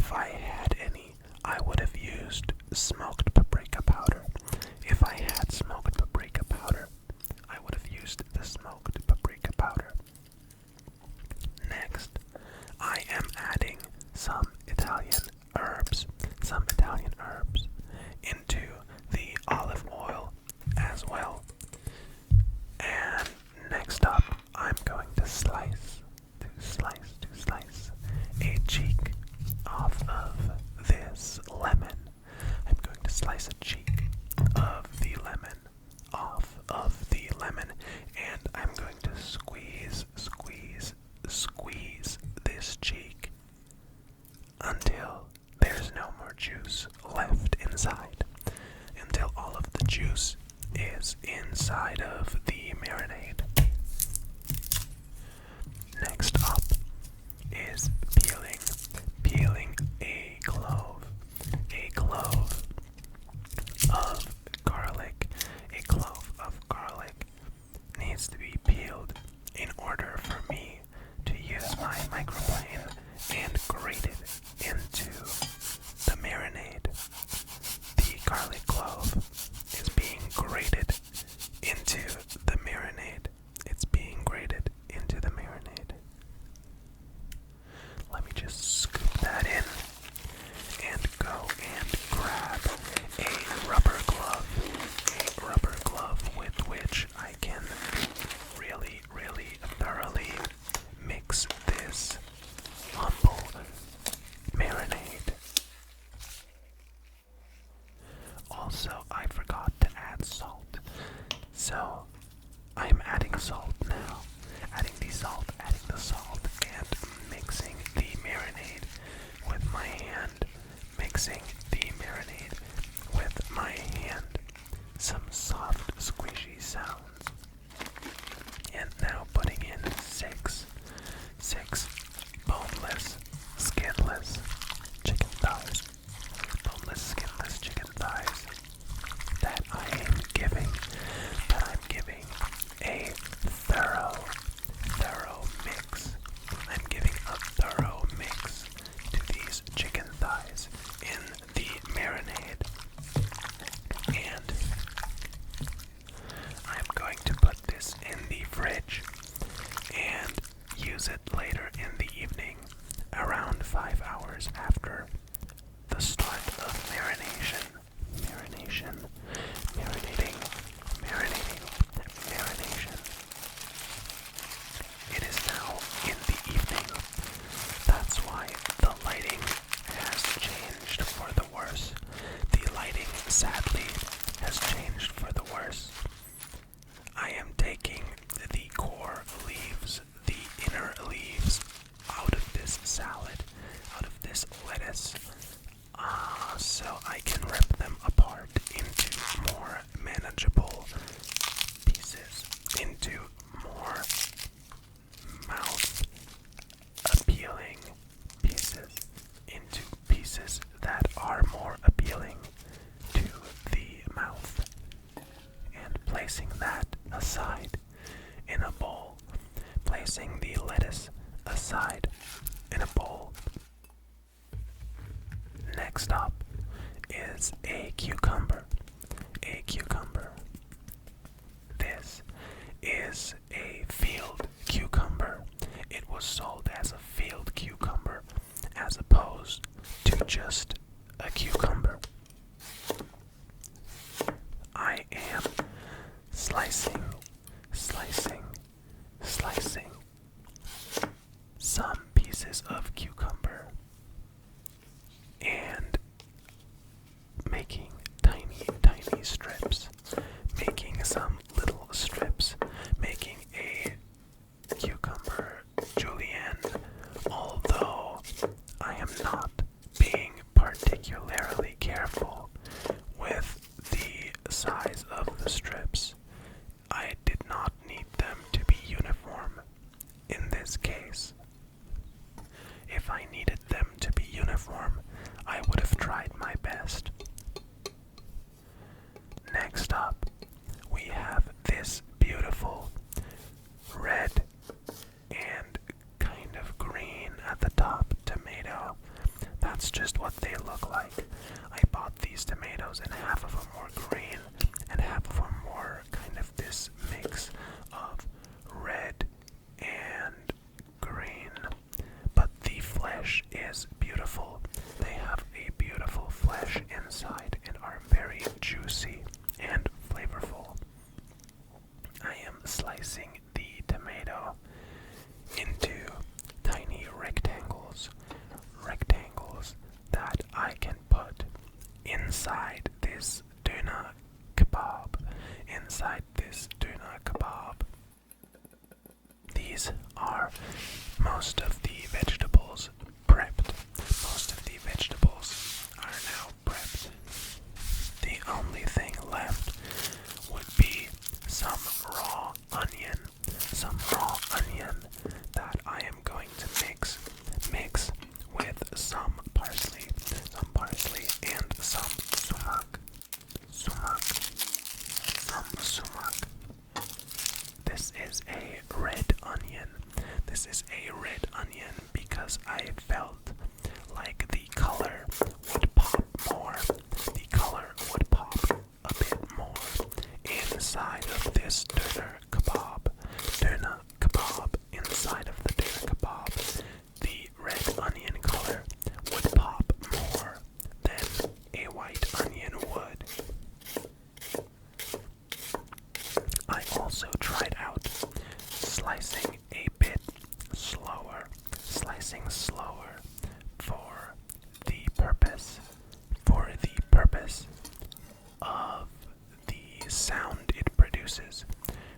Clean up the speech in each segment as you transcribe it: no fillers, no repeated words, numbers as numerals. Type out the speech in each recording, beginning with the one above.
If I had any, I would have used smoked paprika powder. If I had smoked paprika powder, I would have used the smoked paprika powder. Next, I am adding some Italian herbs into the olive oil as well. And next up, I'm going to slice a cheek off of this lemon. I'm going to slice a cheek of the lemon off of the lemon, and I'm going to squeeze this cheek until there's no more juice left inside, until all of the juice is inside of the marinade. Next up is peeling a clove of garlic. A clove of garlic needs to be peeled in order for me to use my microplane and grate it into the marinade. The garlic clove is being grated into the marinade. It's being grated into the marinade. Let me just scoop that in and go and grab a rubber glove with which I can really thoroughly mix this humble marinade. Also, I forgot to add salt, so I'm adding salt now. Adding the salt, and mixing the marinade with my hand. Some soft, squishy sounds. And now putting in six boneless, skinless chicken thighs. Boneless, skinless chicken thighs that I'm giving a thorough mix. I'm giving a thorough mix to these chicken thighs in the marinade. And I'm going to put this in the fridge and use it later in the evening, around 5 hours after the start of marination. It is now in the evening. That's why the lighting has changed for the worse. The lighting, sadly, has changed for the worse. I am taking the core leaves, the inner leaves, out of this salad, out of this lettuce, so I can rip them apart into more manageable pieces, into more mouth-appealing pieces, into pieces that are more appealing to the mouth, and placing that aside in a bowl, placing the lettuce aside in a bowl. Next up is a cucumber. This is a field cucumber. It was sold as a field cucumber as opposed to just a cucumber. I am slicing some pieces of cucumber and making tiny strips, making some little strips, making a cucumber julienne, although I am not being particularly careful with the size of the strips. I did not need them to be uniform in this case. If I needed them to be uniform, I would have tried my best. Next up, we have this beautiful red and kind of green at the top tomato that that's just what they look like. I bought these tomatoes and half of them were green and half of them were kind of this mix of red and green. But the flesh is beautiful. They have a beautiful flesh inside and are very juicy and flavorful. I am slicing the tomato into tiny rectangles that I can put inside this Döner Kebab. These are most of the vegetables prepped. Most of the vegetables are now prepped. The only thing left would be some raw onion that I am going to mix with some parsley and some sumac. This is a red onion. Because I felt like the color would pop more. The color would pop a bit more inside of this Döner Kebab. Inside of the Döner Kebab, the red onion color would pop more than a white onion would. I also tried out slicing a bit slower,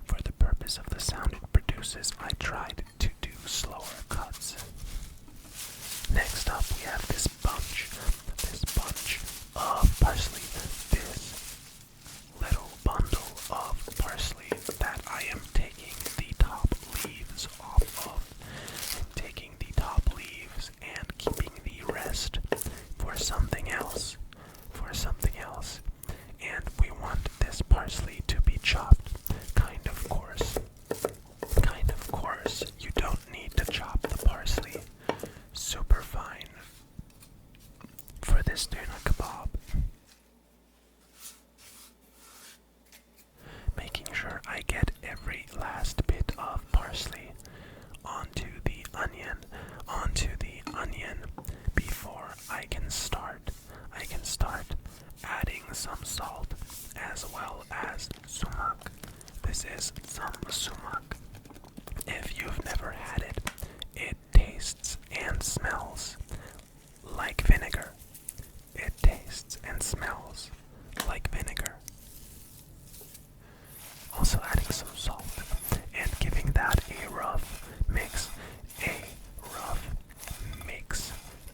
for the purpose of the sound it produces. I tried to do slower cuts. Next up, we have this bunch of parsley. This little bundle of parsley that I am taking the top leaves off of. I'm taking the top leaves and keeping the rest for something else. And we want this parsley to be chopped kind of coarse. You don't need to chop the parsley super fine for this Döner Kebab. Making sure I get every last bit of parsley onto the onion before I can start adding some salt as well as sumac. This is some sumac. If you've never had it, it tastes and smells like vinegar. Also adding some salt and giving that a rough mix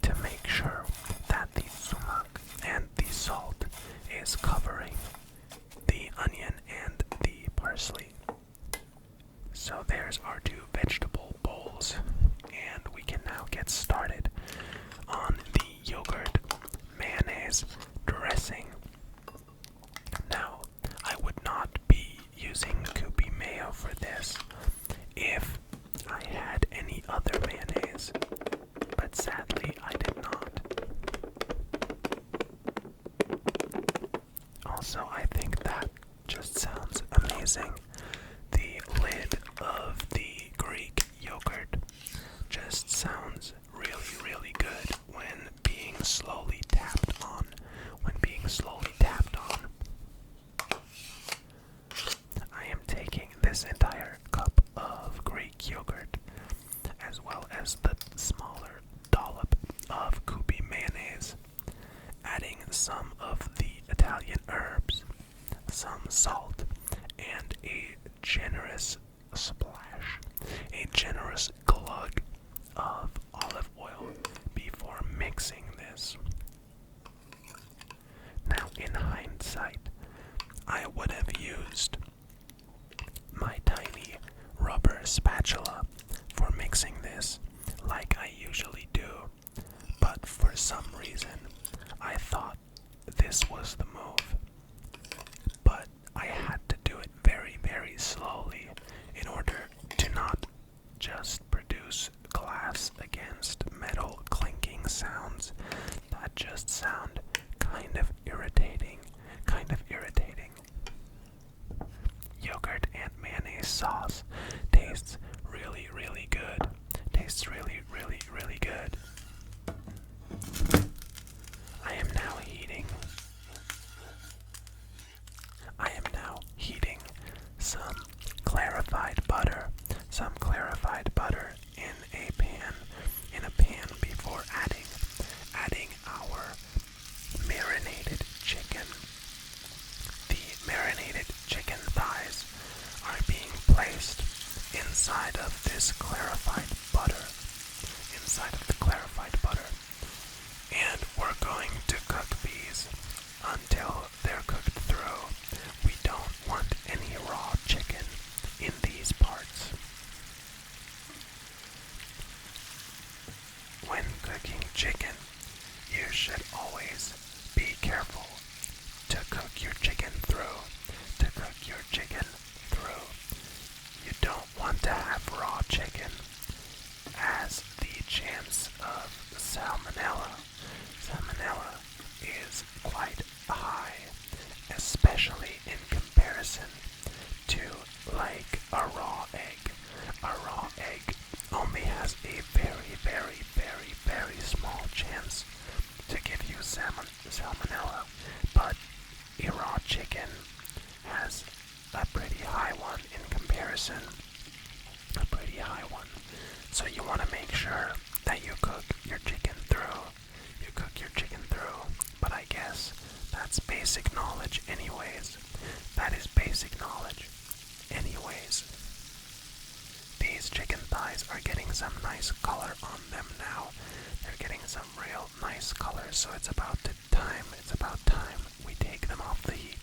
to make sure that the sumac and the salt is covering the onion and the parsley. So there's our two vegetable bowls, and we can now get started on the yogurt mayonnaise dressing. Now, I would not be using Koopy mayo for this if I had any other mayonnaise, but sadly I did not. Also, I think that just sounds amazing. The lid of the Greek yogurt just sounds really good when being slowly tapped on. I am taking this entire cup of Greek yogurt as well as the smaller dollop of Koopy mayonnaise, adding some of the Italian herbs, some salt, and a generous glug of olive oil before mixing this. Now, in hindsight, I would have used my tiny rubber spatula for mixing this like I usually do, but for some reason I thought this was the move. But I had to do it very slowly in order to not just produce glass against metal clinking sounds sauce. Tastes really, really good. Tastes really, really, really good. I am now heating some clarified butter. Some clarified butter in a pan. Before adding our marinated chicken. The marinated chicken thighs are being placed inside of this clarified butter. And we're going to cook these until they're cooked through. We don't want any raw chicken in these parts. When cooking chicken, you should always be careful to cook your chicken through. You don't want to have raw chicken, as the chance of salmonella is quite high, especially in comparison to like a raw egg. A raw egg only has a very, very, very, very small chance to give you salmonella, but a raw chicken has a pretty high one in comparison. So you want to make sure that you cook your chicken through. But I guess that's basic knowledge anyways. These chicken thighs are getting some nice color on them now. They're getting some real nice color, so it's about time we take them off the heat.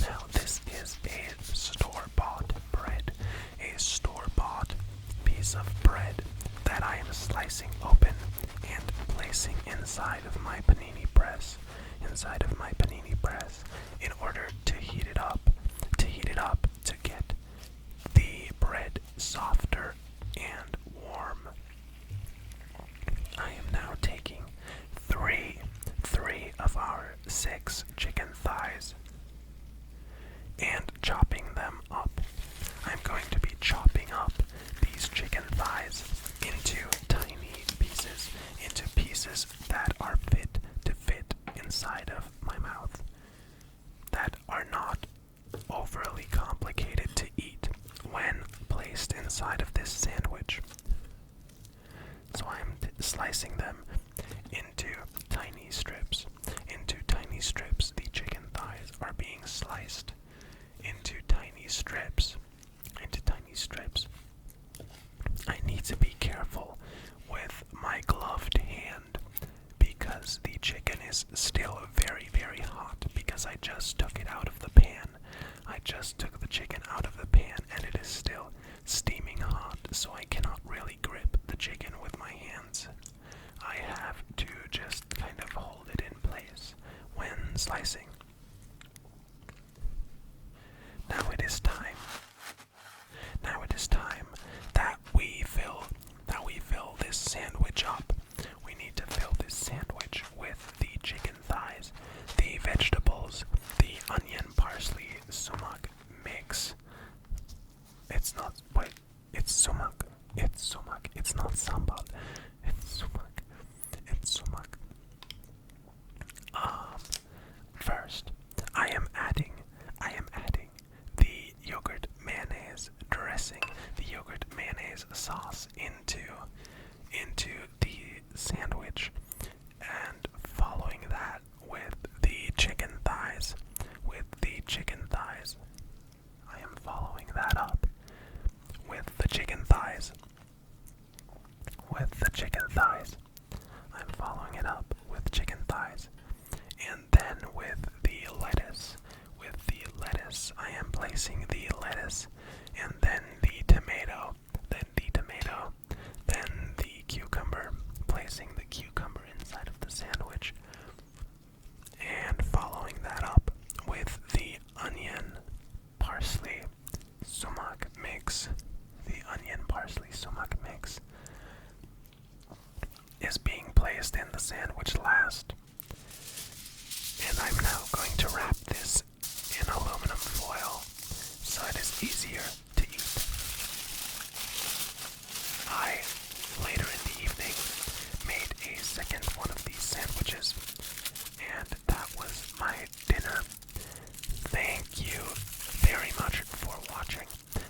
Now this is a store-bought piece of bread that I am slicing open and placing inside of my panini press in order to heat it up to get the bread softer and warm. I am now taking three of our 6 chicken thighs and chopping them up. I'm going to be chopping up these chicken thighs into tiny pieces, that are fit to fit inside of my mouth, that are not overly complicated to eat when placed inside of this sandwich. So I'm slicing them into tiny strips. The chicken thighs are being sliced into tiny strips. I need to be careful with my gloved hand because the chicken is still very, very hot, because I just took it out of the pan. I just took the chicken out of the pan and it is still steaming hot, so I cannot really grip the chicken with my hands. I have to just kind of hold it in place when slicing. Now it is time that we fill this sandwich up. We need to fill this sandwich with the chicken thighs, the vegetables, the onion, parsley, sumac mix. It's sumac. It's not sambal. It's sumac. First, I am adding the yogurt mayonnaise dressing, the yogurt mayonnaise sauce into the sandwich, and following that with the chicken thighs. I am following that up with the chicken thighs. I'm following it up with chicken thighs. And then with the lettuce. I am placing the lettuce, and then the tomato, then the cucumber, placing the cucumber inside of the sandwich, and following that up with the onion, parsley, sumac mix. The onion, parsley, sumac mix is being placed in the sandwich last. And I'm now going to wrap this in in aluminum foil so it is easier to eat. I, later in the evening, made a second one of these sandwiches, and that was my dinner. Thank you very much for watching.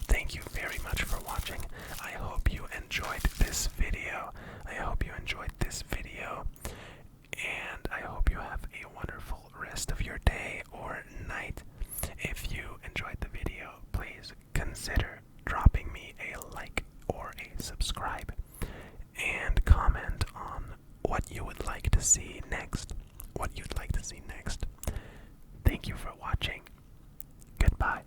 Thank you very much for watching. I hope you enjoyed this video. And I hope you have a wonderful rest of your day or night. If you enjoyed the video, please consider dropping me a like or a subscribe and comment on what you would like to see next. Thank you for watching. Goodbye.